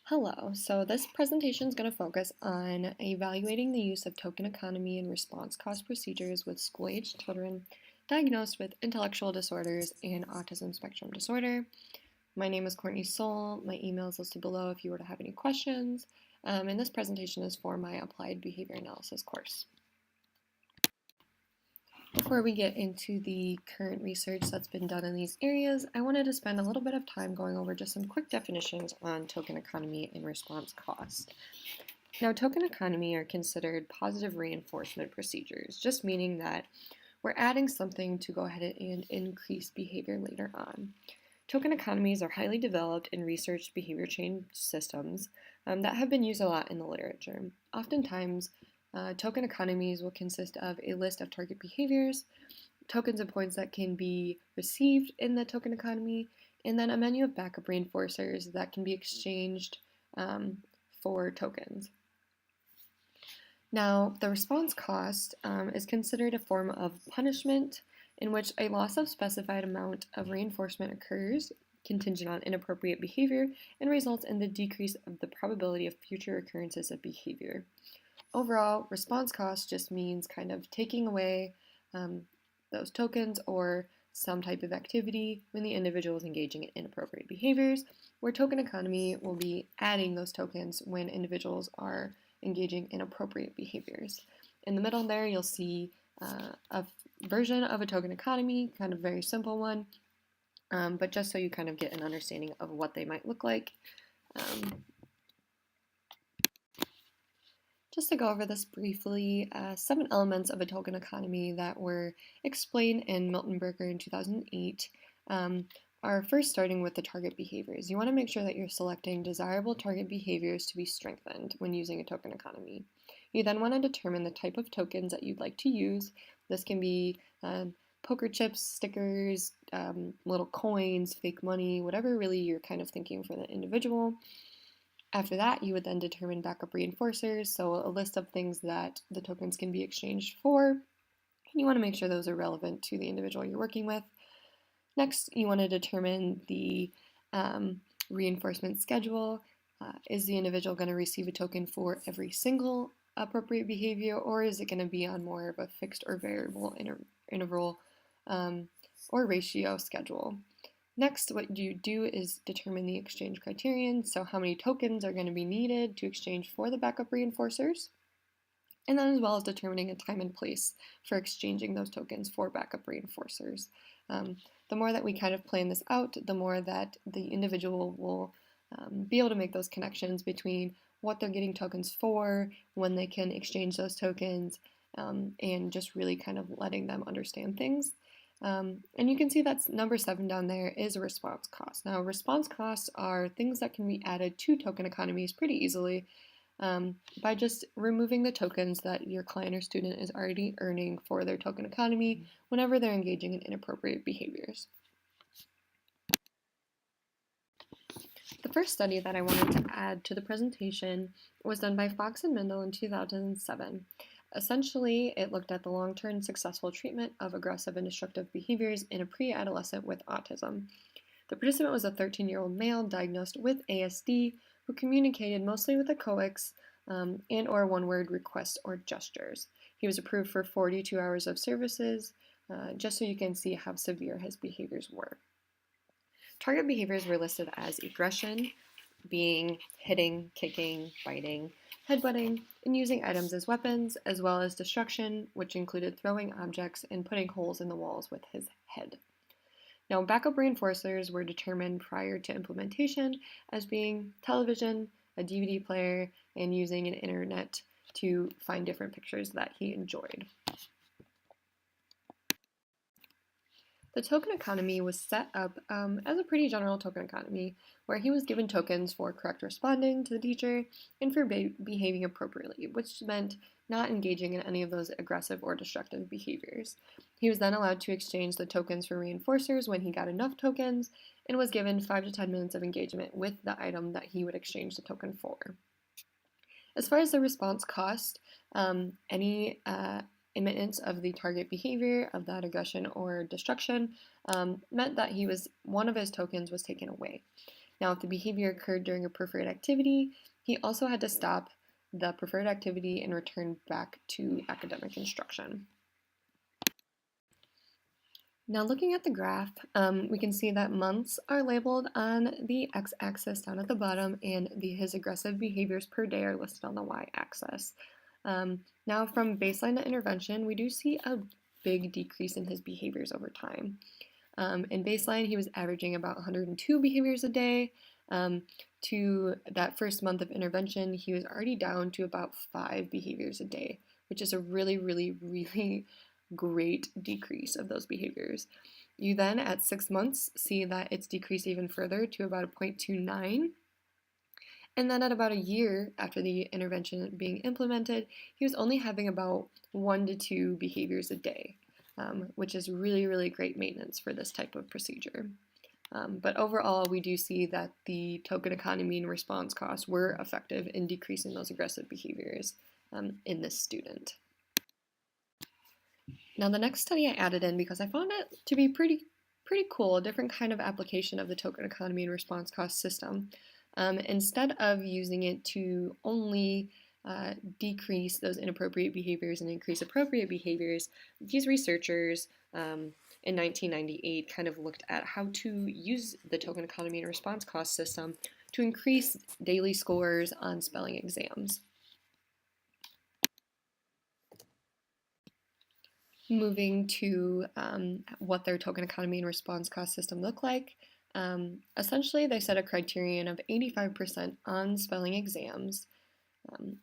Hello, so this presentation is going to focus on evaluating the use of token economy and response cost procedures with school-aged children diagnosed with intellectual disorders and autism spectrum disorder. My name is Courtney Soul. My email is listed below if you were to have any questions. And this presentation is for my applied behavior analysis course. Before we get into the current research that's been done in these areas, I wanted to spend a little bit of time going over just some quick definitions on token economy and response cost. Now, token economy are considered positive reinforcement procedures, just meaning that we're adding something to go ahead and increase behavior later on. Token economies are highly developed and researched behavior change systems that have been used a lot in the literature. Oftentimes, token economies will consist of a list of target behaviors, tokens and points that can be received in the token economy, and then a menu of backup reinforcers that can be exchanged for tokens. Now, the response cost is considered a form of punishment in which a loss of specified amount of reinforcement occurs contingent on inappropriate behavior and results in the decrease of the probability of future occurrences of behavior. Overall, response cost just means kind of taking away those tokens or some type of activity when the individual is engaging in inappropriate behaviors, where token economy will be adding those tokens when individuals are engaging in appropriate behaviors. In the middle there, you'll see a version of a token economy, kind of very simple one, but just so you kind of get an understanding of what they might look like. Just to go over this briefly, 7 elements of a token economy that were explained in Miltenberger in 2008 are first starting with the target behaviors. You want to make sure that you're selecting desirable target behaviors to be strengthened when using a token economy. You then want to determine the type of tokens that you'd like to use. This can be poker chips, stickers, little coins, fake money, whatever really you're kind of thinking for the individual. After that, you would then determine backup reinforcers, so a list of things that the tokens can be exchanged for, and you want to make sure those are relevant to the individual you're working with. Next, you want to determine the reinforcement schedule. Is the individual going to receive a token for every single appropriate behavior, or is it going to be on more of a fixed or variable interval or ratio schedule? Next, what you do is determine the exchange criterion, so how many tokens are going to be needed to exchange for the backup reinforcers, and then as well as determining a time and place for exchanging those tokens for backup reinforcers. The more that we kind of plan this out, the more that the individual will be able to make those connections between what they're getting tokens for, when they can exchange those tokens, and just really kind of letting them understand things. And you can see that's number 7 down there is a response cost. Now, response costs are things that can be added to token economies pretty easily by just removing the tokens that your client or student is already earning for their token economy whenever they're engaging in inappropriate behaviors. The first study that I wanted to add to the presentation was done by Fox and Mendel in 2007. Essentially, it looked at the long-term successful treatment of aggressive and destructive behaviors in a pre-adolescent with autism. The participant was a 13-year-old male diagnosed with ASD who communicated mostly with echoics and or one-word requests or gestures. He was approved for 42 hours of services, just so you can see how severe his behaviors were. Target behaviors were listed as aggression, being hitting, kicking, biting, headbutting, and using items as weapons, as well as destruction, which included throwing objects and putting holes in the walls with his head. Now, backup reinforcers were determined prior to implementation as being television, a DVD player, and using an internet to find different pictures that he enjoyed. The token economy was set up as a pretty general token economy, where he was given tokens for correct responding to the teacher and for behaving appropriately, which meant not engaging in any of those aggressive or destructive behaviors. He was then allowed to exchange the tokens for reinforcers when he got enough tokens, and was given 5 to 10 minutes of engagement with the item that he would exchange the token for. As far as the response cost, any imminence of the target behavior of that aggression or destruction meant that one of his tokens was taken away. Now, if the behavior occurred during a preferred activity, he also had to stop the preferred activity and return back to academic instruction. Now looking at the graph, we can see that months are labeled on the x-axis down at the bottom, and his aggressive behaviors per day are listed on the y-axis. Now from baseline to intervention, we do see a big decrease in his behaviors over time. In baseline, he was averaging about 102 behaviors a day. To that first month of intervention, he was already down to about 5 behaviors a day, which is a really, really, really great decrease of those behaviors. You then, at 6 months, see that it's decreased even further to about a 0.29. And then at about a year after the intervention being implemented, he was only having about 1 to 2 behaviors a day, which is really, really great maintenance for this type of procedure. But overall, we do see that the token economy and response costs were effective in decreasing those aggressive behaviors in this student. Now the next study I added in because I found it to be pretty cool, a different kind of application of the token economy and response cost system. Instead of using it to only decrease those inappropriate behaviors and increase appropriate behaviors, these researchers in 1998 kind of looked at how to use the token economy and response cost system to increase daily scores on spelling exams. Moving to what their token economy and response cost system look like. Essentially, they set a criterion of 85% on spelling exams.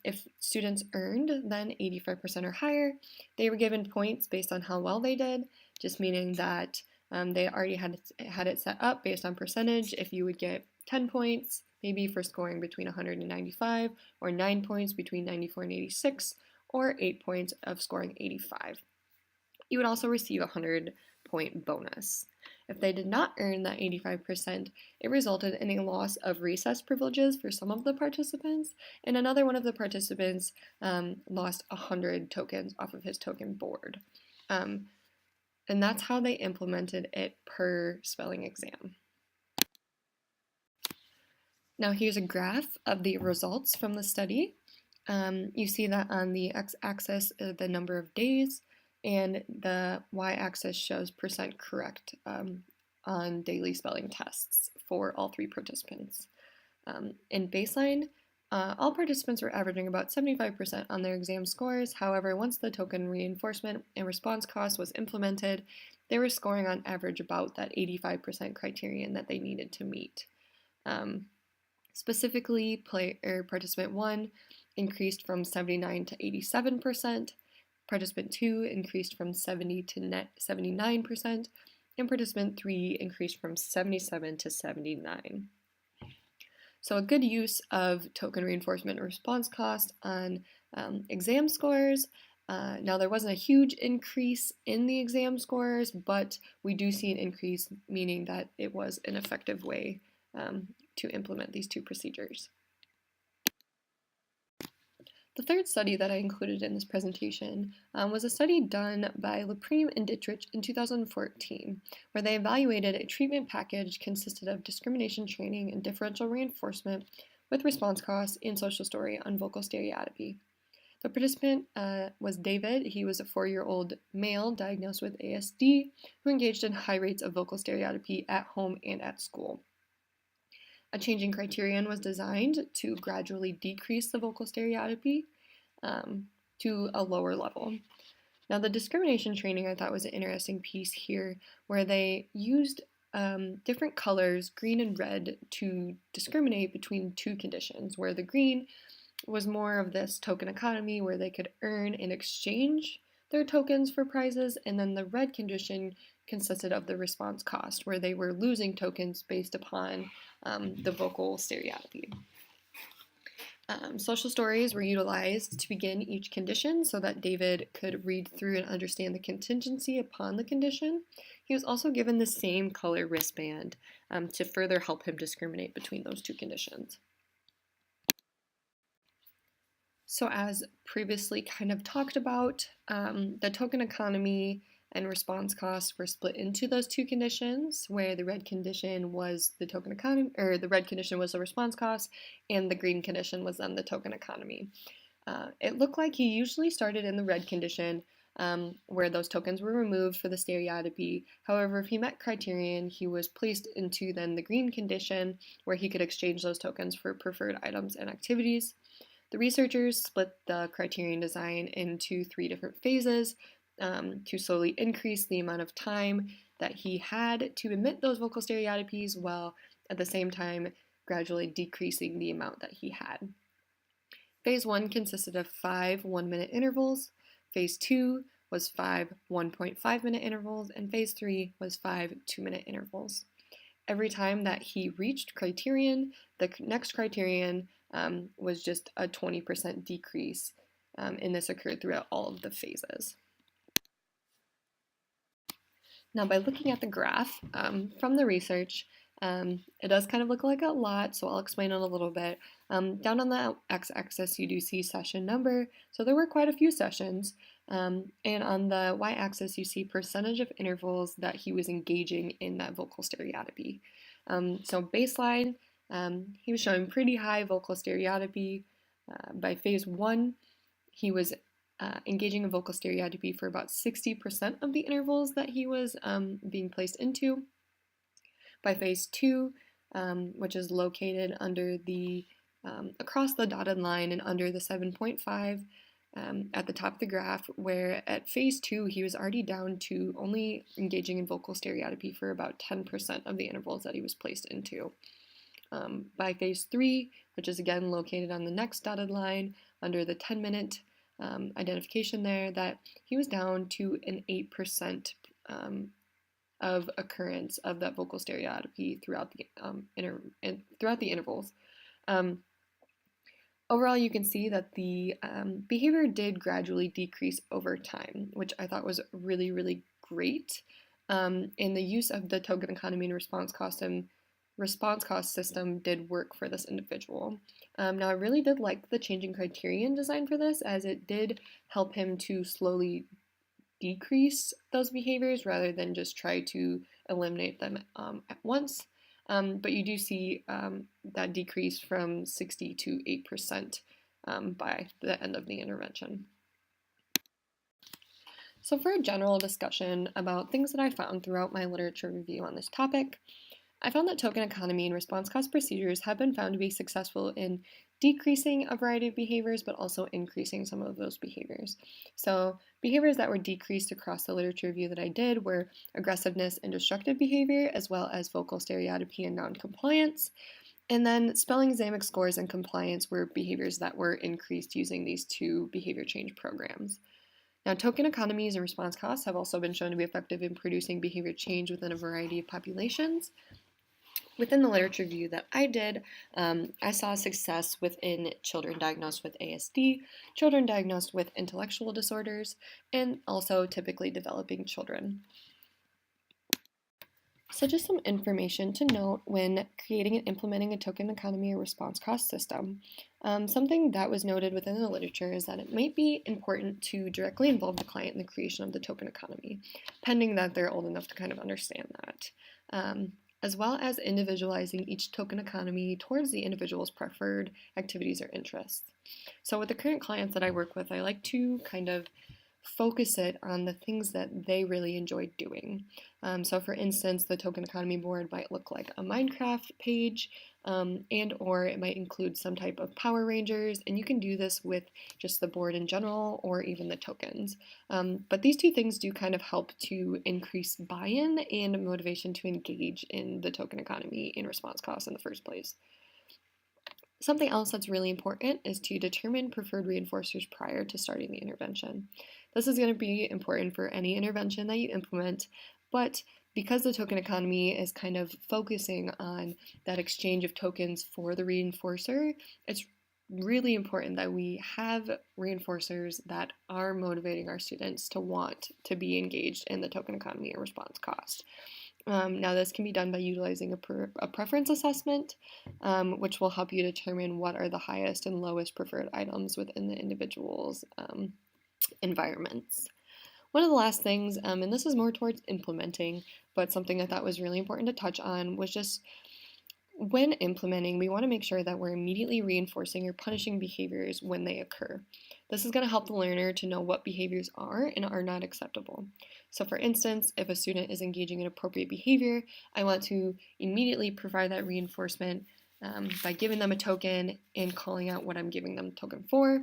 If students earned then 85% or higher, they were given points based on how well they did, just meaning that they already had it set up based on percentage. If you would get 10 points, maybe for scoring between 100 and 95, or 9 points between 94 and 86, or 8 points of scoring 85. You would also receive a 100-point bonus. If they did not earn that 85%, it resulted in a loss of recess privileges for some of the participants, and another one of the participants lost 100 tokens off of his token board. And that's how they implemented it per spelling exam. Now here's a graph of the results from the study. You see that on the x-axis the number of days, and the y-axis shows percent correct on daily spelling tests for all 3 participants. In baseline, all participants were averaging about 75% on their exam scores. However, once the token reinforcement and response cost was implemented, they were scoring on average about that 85% criterion that they needed to meet. Specifically, participant 1 increased from 79 to 87%, participant 2 increased from 70 to 79%, and participant 3 increased from 77 to 79. So a good use of token reinforcement and response cost on exam scores. Now there wasn't a huge increase in the exam scores, but we do see an increase, meaning that it was an effective way to implement these 2 procedures. The third study that I included in this presentation was a study done by Leprime and Dittrich in 2014, where they evaluated a treatment package consisted of discrimination training and differential reinforcement with response costs in social story on vocal stereotypy. The participant was David. He was a 4-year-old male diagnosed with ASD who engaged in high rates of vocal stereotypy at home and at school. A changing criterion was designed to gradually decrease the vocal stereotypy to a lower level. Now, the discrimination training I thought was an interesting piece here, where they used different colors, green and red, to discriminate between 2 conditions, where the green was more of this token economy where they could earn and exchange their tokens for prizes, and then the red condition consisted of the response cost, where they were losing tokens based upon the vocal stereotypy. Social stories were utilized to begin each condition so that David could read through and understand the contingency upon the condition. He was also given the same color wristband to further help him discriminate between those 2 conditions. So as previously kind of talked about, the token economy and response costs were split into those two conditions, where the red condition was the token economy, or the red condition was the response cost, and the green condition was then the token economy. It looked like he usually started in the red condition, where those tokens were removed for the stereotypy. However, if he met criterion, he was placed into then the green condition, where he could exchange those tokens for preferred items and activities. The researchers split the criterion design into 3 different phases to slowly increase the amount of time that he had to emit those vocal stereotypies, while at the same time gradually decreasing the amount that he had. Phase 1 consisted of 5 1-minute intervals, Phase 2 was 5 1.5-minute intervals, and Phase 3 was 5 2-minute intervals. Every time that he reached criterion, the next criterion was just a 20% decrease, and this occurred throughout all of the phases. Now, by looking at the graph from the research, it does kind of look like a lot, so I'll explain it a little bit. Down on the x-axis, you do see session number, so there were quite a few sessions. And on the y-axis, you see percentage of intervals that he was engaging in that vocal stereotypy. So baseline, he was showing pretty high vocal stereotypy. By phase 1, he was engaging in vocal stereotypy for about 60% of the intervals that he was being placed into. By phase 2, which is located under the across the dotted line and under the 7.5 at the top of the graph, where at phase 2 he was already down to only engaging in vocal stereotypy for about 10% of the intervals that he was placed into. By phase 3, which is again located on the next dotted line under the 10-minute identification there, that he was down to an 8% of occurrence of that vocal stereotypy throughout the intervals. Overall, you can see that the behavior did gradually decrease over time, which I thought was really, really great. And the use of the token economy and response cost system did work for this individual. Now, I really did like the changing criterion design for this, as it did help him to slowly decrease those behaviors rather than just try to eliminate them at once. But you do see that decrease from 60 to 8% by the end of the intervention. So for a general discussion about things that I found throughout my literature review on this topic, I found that token economy and response cost procedures have been found to be successful in decreasing a variety of behaviors, but also increasing some of those behaviors. So behaviors that were decreased across the literature review that I did were aggressiveness and destructive behavior, as well as vocal stereotypy and noncompliance. And then spelling examic scores and compliance were behaviors that were increased using these 2 behavior change programs. Now, token economies and response costs have also been shown to be effective in producing behavior change within a variety of populations. Within the literature review that I did, I saw success within children diagnosed with ASD, children diagnosed with intellectual disorders, and also typically developing children. So just some information to note when creating and implementing a token economy or response cost system. Something that was noted within the literature is that it might be important to directly involve the client in the creation of the token economy, pending that they're old enough to kind of understand that. As well as individualizing each token economy towards the individual's preferred activities or interests. So with the current clients that I work with, I like to kind of focus it on the things that they really enjoy doing. So for instance, the token economy board might look like a Minecraft page, and or it might include some type of Power Rangers, and you can do this with just the board in general or even the tokens. But these 2 things do kind of help to increase buy-in and motivation to engage in the token economy and response costs in the first place. Something else that's really important is to determine preferred reinforcers prior to starting the intervention. This is going to be important for any intervention that you implement, but because the token economy is kind of focusing on that exchange of tokens for the reinforcer, it's really important that we have reinforcers that are motivating our students to want to be engaged in the token economy and response cost. Now this can be done by utilizing a preference assessment, which will help you determine what are the highest and lowest preferred items within the individual's environments. One of the last things, and this is more towards implementing, but something I thought was really important to touch on was just when implementing, we want to make sure that we're immediately reinforcing or punishing behaviors when they occur. This is going to help the learner to know what behaviors are and are not acceptable. So, for instance, if a student is engaging in appropriate behavior, I want to immediately provide that reinforcement by giving them a token and calling out what I'm giving them a token for.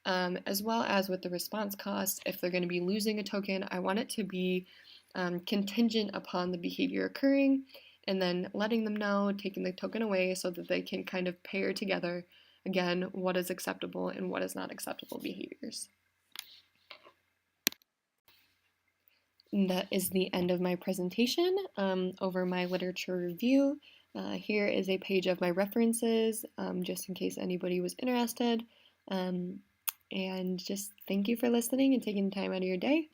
As well as with the response cost, if they're going to be losing a token, I want it to be contingent upon the behavior occurring and then letting them know, taking the token away so that they can kind of pair together, again, what is acceptable and what is not acceptable behaviors. And that is the end of my presentation over my literature review. Here is a page of my references, just in case anybody was interested. And just thank you for listening and taking the time out of your day.